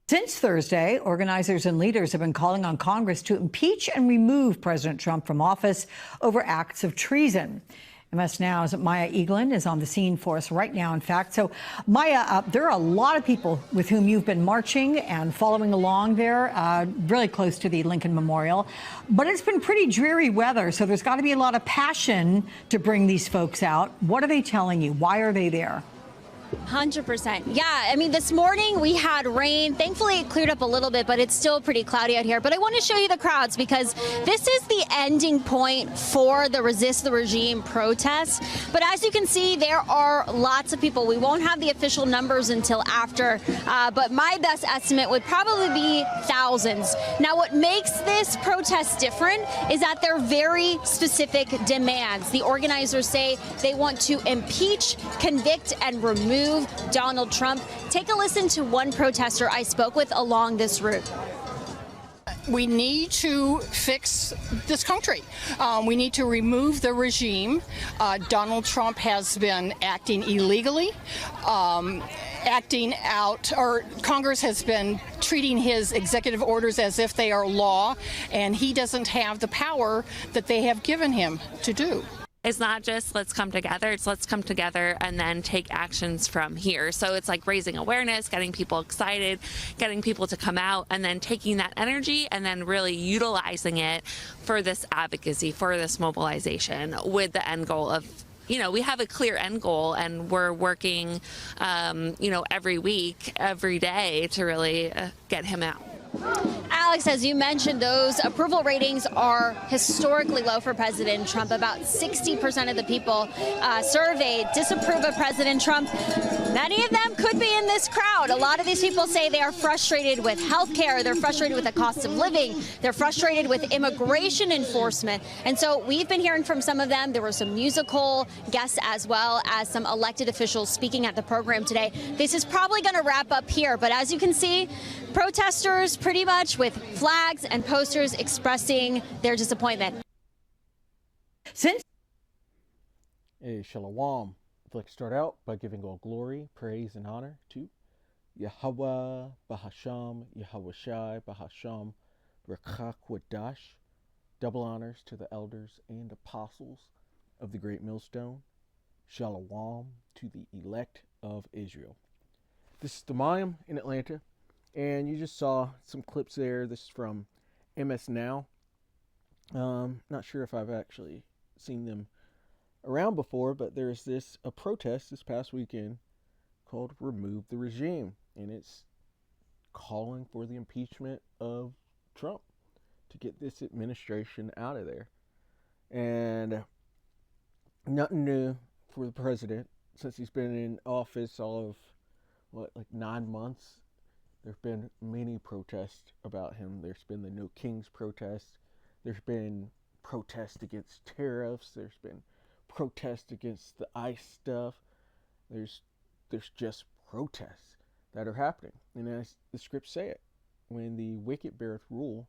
Since Thursday, organizers and leaders have been calling on Congress to impeach and remove President Trump from office over acts of treason. MS Now's Maya Eglin is on the scene for us right now, in fact. So, Maya, there are a lot of people with whom you've been marching and following along there, really close to the Lincoln Memorial. But it's been pretty dreary weather, so there's got to be a lot of passion to bring these folks out. What are they telling you? Why are they there? 100%. Yeah, I mean, this morning we had rain. Thankfully, it cleared up a little bit, but it's still pretty cloudy out here. But I want to show you the crowds because this is the ending point for the Resist the Regime protests. But as you can see, there are lots of people. We won't have the official numbers until after, but my best estimate would probably be thousands. Now, what makes this protest different is that they're very specific demands. The organizers say they want to impeach, convict, and remove Donald Trump. Take a listen to one protester I spoke with along this route. We need to fix this country. We need to remove the regime. Donald Trump has been acting illegally, acting out, or Congress has been treating his executive orders as if they are law, and he doesn't have the power that they have given him to do. It's not just let's come together, it's let's come together and then take actions from here. So it's like raising awareness, getting people excited, getting people to come out, and then taking that energy and then really utilizing it for this advocacy, for this mobilization, with the end goal of, you know, we have a clear end goal and we're working, every week, every day to really get him out. Alex, as you mentioned, those approval ratings are historically low for President Trump. About 60% of the people surveyed disapprove of President Trump. Many of them could be in this crowd. A lot of these people say they are frustrated with health care. They're frustrated with the cost of living. They're frustrated with immigration enforcement. And so we've been hearing from some of them. There were some musical guests as well as some elected officials speaking at the program today. This is probably going to wrap up here. But as you can see, protesters pretty much with flags and posters expressing their disappointment. Hey, Shalom. I'd like to start out by giving all glory, praise, and honor to Yahweh, Bahasham, Yahweh Shai, Bahasham, Rekakwadash. Double honors to the elders and apostles of the Great Millstone. Shalom to the elect of Israel. This is the Mayim in Atlanta. And you just saw some clips there. This is from MS Now. Not sure if I've actually seen them around before, but there's a protest this past weekend called Remove the Regime. And it's calling for the impeachment of Trump to get this administration out of there. And nothing new for the president since he's been in office all of, 9 months. There have been many protests about him. There's been the No Kings protest. There's been protests against tariffs. There's been protests against the ICE stuff. There's just protests that are happening. And as the scripts say it, when the wicked beareth rule,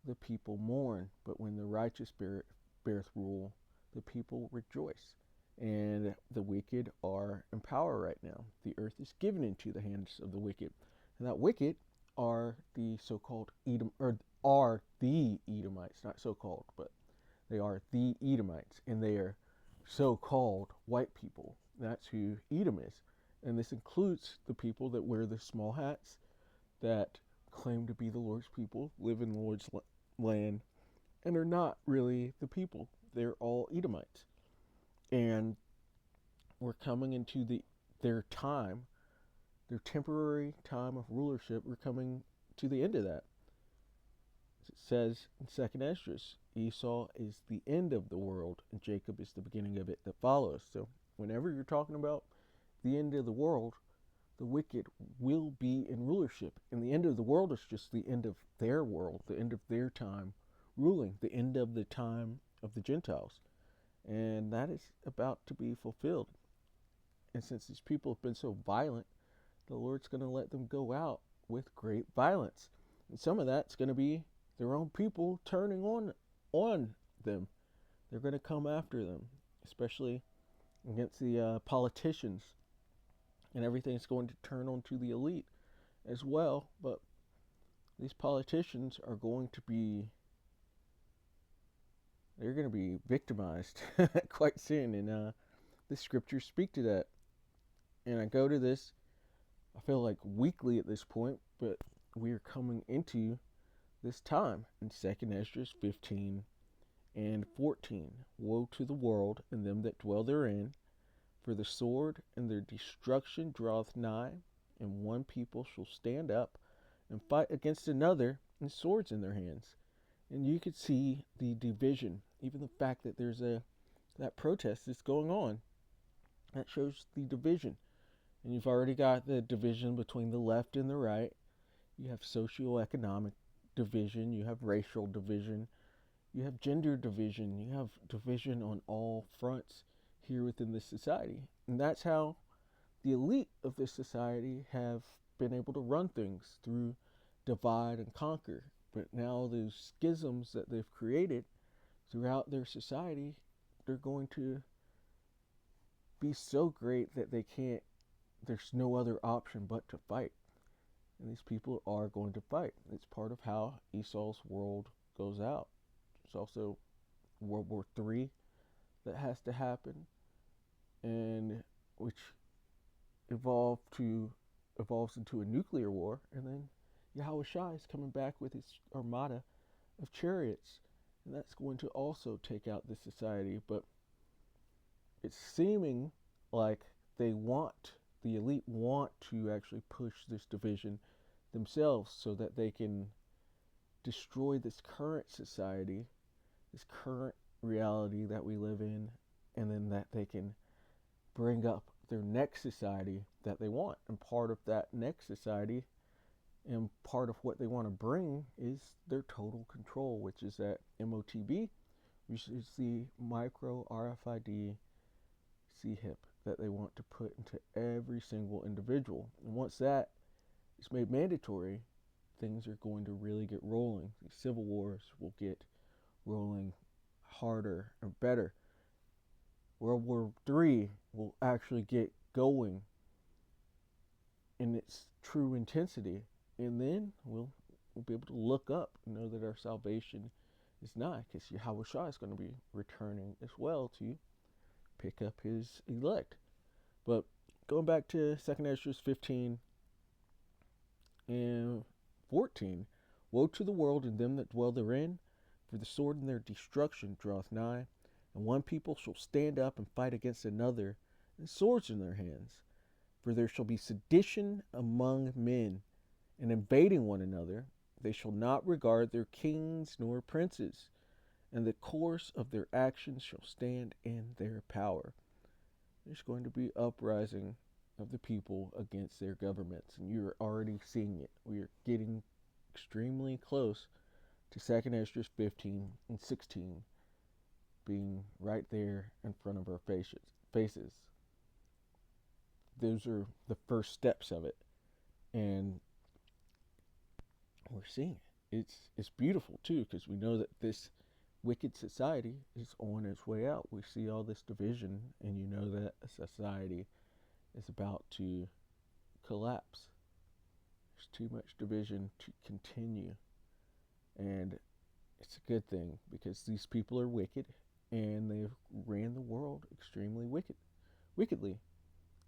the people mourn. But when the righteous beareth rule, the people rejoice. And the wicked are in power right now. The earth is given into the hands of the wicked. And that wicked are the so-called are the Edomites, not so-called, but they are the Edomites, and they are so-called white people. That's who Edom is. And this includes the people that wear the small hats, that claim to be the Lord's people, live in the Lord's land, and are not really the people. They're all Edomites. And we're coming into their time, their temporary time of rulership. We're coming to the end of that. As it says in 2nd Esdras, Esau is the end of the world, and Jacob is the beginning of it that follows. So whenever you're talking about the end of the world, the wicked will be in rulership. And the end of the world is just the end of their world, the end of their time ruling, the end of the time of the Gentiles. And that is about to be fulfilled. And since these people have been so violent, the Lord's going to let them go out with great violence. And some of that's going to be their own people turning on them. They're going to come after them, especially against the politicians. And everything's going to turn onto the elite. as well. But these politicians are going to be, they're going to be victimized quite soon. And the scriptures speak to that. And I go to this, I feel like weekly at this point, but we are coming into this time in 2nd Esdras 15 and 14. Woe to the world and them that dwell therein, for the sword and their destruction draweth nigh, and one people shall stand up and fight against another, and swords in their hands. And you could see the division, even the fact that there's that protest that's going on. That shows the division. And you've already got the division between the left and the right. You have socioeconomic division, you have racial division, you have gender division, you have division on all fronts here within this society. And that's how the elite of this society have been able to run things, through divide and conquer. But now those schisms that they've created throughout their society, they're going to be so great that there's no other option but to fight. And these people are going to fight. It's part of how Esau's world goes out. There's also World War III that has to happen, and which evolves into a nuclear war. And then Yahushua is coming back with his armada of chariots, and that's going to also take out this society. But it's seeming like the elite want to actually push this division themselves so that they can destroy this current society, this current reality that we live in, and then that they can bring up their next society that they want. And part of that next society, and part of what they want to bring, is their total control, which is that MOTB, which is the micro RFID CHIP that they want to put into every single individual. And once that is made mandatory, things are going to really get rolling. These civil wars will get rolling harder and better. World War III will actually get going in its true intensity, and then we'll be able to look up and know that our salvation is nigh, because Yahushua is going to be returning as well to pick up his elect. But going back to 2nd Esdras 15 and 14, woe to the world and them that dwell therein, for the sword and their destruction draweth nigh, and one people shall stand up and fight against another, and swords in their hands. For there shall be sedition among men, and invading one another. They shall not regard their kings nor princes, and the course of their actions shall stand in their power. There's going to be uprising of the people against their governments, and you're already seeing it. We are getting extremely close to 2nd Esdras 15 and 16 being right there in front of our faces. Those are the first steps of it, and we're seeing it. It's beautiful too, because we know that this wicked society is on its way out. We see all this division, and you know that a society is about to collapse. There's too much division to continue, and it's a good thing, because these people are wicked, and they've ran the world extremely wickedly.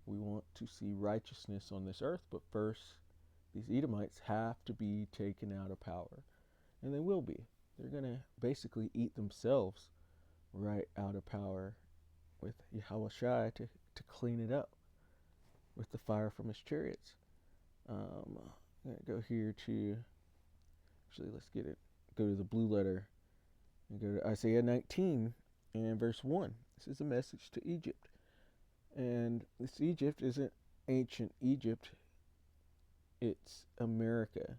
We want to see righteousness on this earth, but first, these Edomites have to be taken out of power, and they will be. They're going to basically eat themselves right out of power with Yahushua to clean it up with the fire from his chariots. I'm going to go here to, actually let's go to the blue letter and go to Isaiah 19 and verse 1. This is a message to Egypt. And this Egypt isn't ancient Egypt, it's America.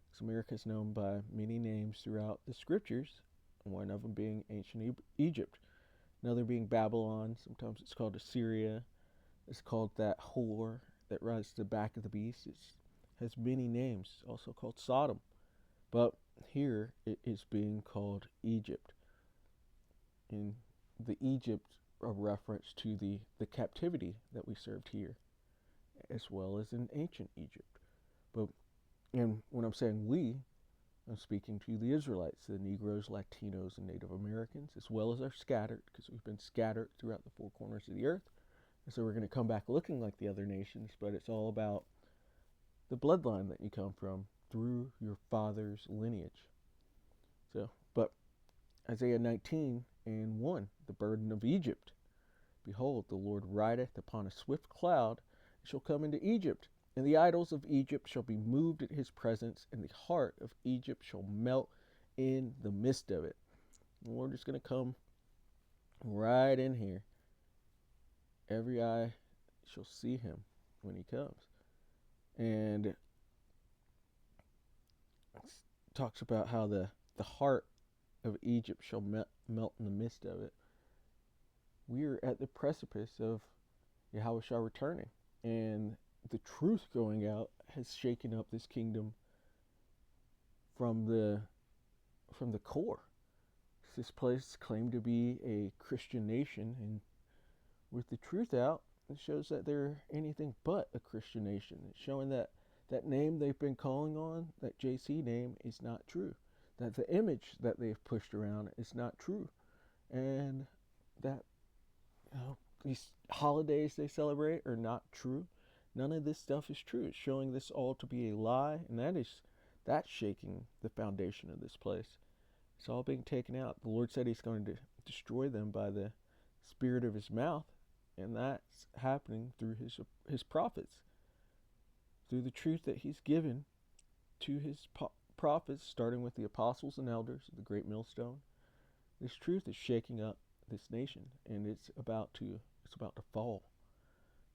Because America is known by many names throughout the scriptures, one of them being ancient Egypt, another being Babylon. Sometimes it's called Assyria. It's called that whore that rides to the back of the beast. It has many names, also called Sodom. But here it is being called Egypt. And the Egypt a reference to the captivity that we served here, as well as in ancient Egypt. But And when I'm saying we, I'm speaking to the Israelites, the Negroes, Latinos, and Native Americans, as well as our scattered, because we've been scattered throughout the four corners of the earth. And so we're going to come back looking like the other nations, but it's all about the bloodline that you come from through your father's lineage. So, but Isaiah 19:1, the burden of Egypt. Behold, the Lord rideth upon a swift cloud, and shall come into Egypt, and the idols of Egypt shall be moved at his presence, and the heart of Egypt shall melt in the midst of it. The Lord is going to come right in here. Every eye shall see him when he comes. And it talks about how the heart of Egypt shall melt in the midst of it. We are at the precipice of Yahushua returning, and the truth going out has shaken up this kingdom from the core. This place claimed to be a Christian nation, and with the truth out, it shows that they're anything but a Christian nation. It's showing that that name they've been calling on, that JC name, is not true. That the image that they've pushed around is not true. And that these holidays they celebrate are not true. None of this stuff is true. It's showing this all to be a lie, and that's shaking the foundation of this place. It's all being taken out. The Lord said he's going to destroy them by the spirit of his mouth, and that's happening through his prophets, through the truth that he's given to his prophets, starting with the apostles and elders of the great millstone. This truth is shaking up this nation, and it's about to fall.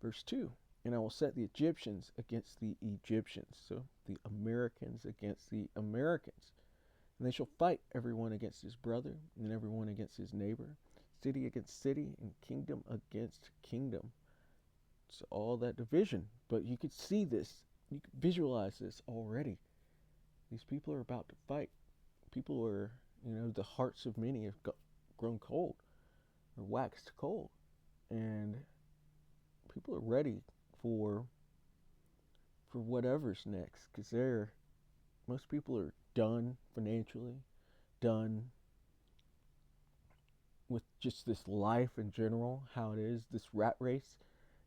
Verse 2, and I will set the Egyptians against the Egyptians, so the Americans against the Americans, and they shall fight everyone against his brother, and everyone against his neighbor, city against city, and kingdom against kingdom. It's all that division, but you could see this, you could visualize this already. These people are about to fight. People are, the hearts of many have grown cold, or waxed cold, and people are ready for whatever's next, because most people are done financially, done with just this life in general, how it is, this rat race,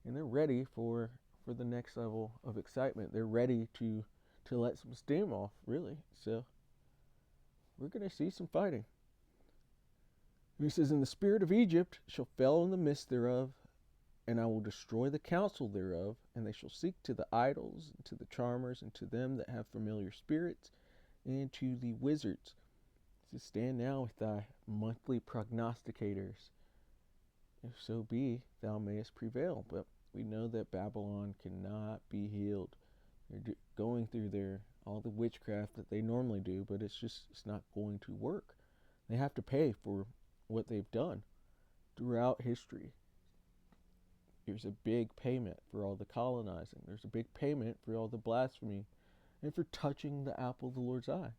and they're ready for the next level of excitement. They're ready to let some steam off, really. So we're going to see some fighting. And he says, and the spirit of Egypt shall fail in the midst thereof, and I will destroy the counsel thereof, and they shall seek to the idols, and to the charmers, and to them that have familiar spirits, and to the wizards. To stand now with thy monthly prognosticators, if so be thou mayest prevail. But we know that Babylon cannot be healed. They're going through all the witchcraft that they normally do, but it's not going to work. They have to pay for what they've done throughout history. There's a big payment for all the colonizing. There's a big payment for all the blasphemy and for touching the apple of the Lord's eye.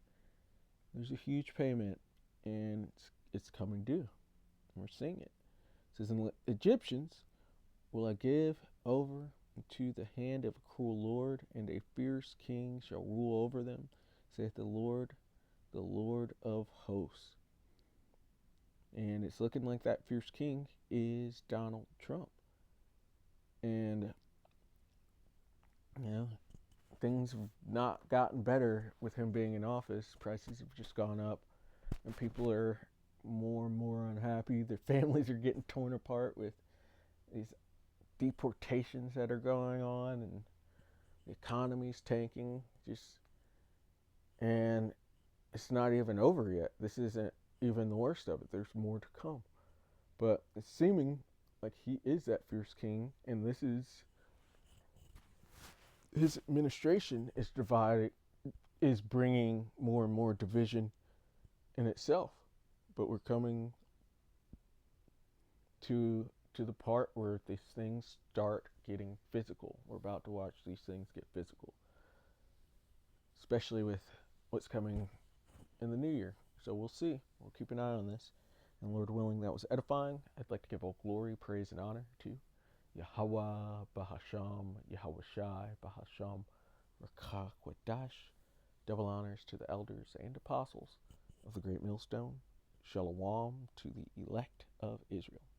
There's a huge payment, and it's coming due. And we're seeing it. It says, and the Egyptians will I give over into the hand of a cruel Lord, and a fierce king shall rule over them, saith the Lord of hosts. And it's looking like that fierce king is Donald Trump. And, things have not gotten better with him being in office. Prices have just gone up, and people are more and more unhappy. Their families are getting torn apart with these deportations that are going on, and the economy's tanking. And it's not even over yet. This isn't even the worst of it. There's more to come. But it's seeming like he is that fierce king, and this is his administration is bringing more and more division in itself. But we're coming to the part where these things start getting physical. We're about to watch these things get physical, especially with what's coming in the new year. So we'll see. We'll keep an eye on this. And Lord willing, that was edifying. I'd like to give all glory, praise, and honor to Yahweh, Bahasham, Yahweh Shai, Bahasham, Rakah, Quadash. Double honors to the elders and apostles of the Great Millstone. Shalom to the elect of Israel.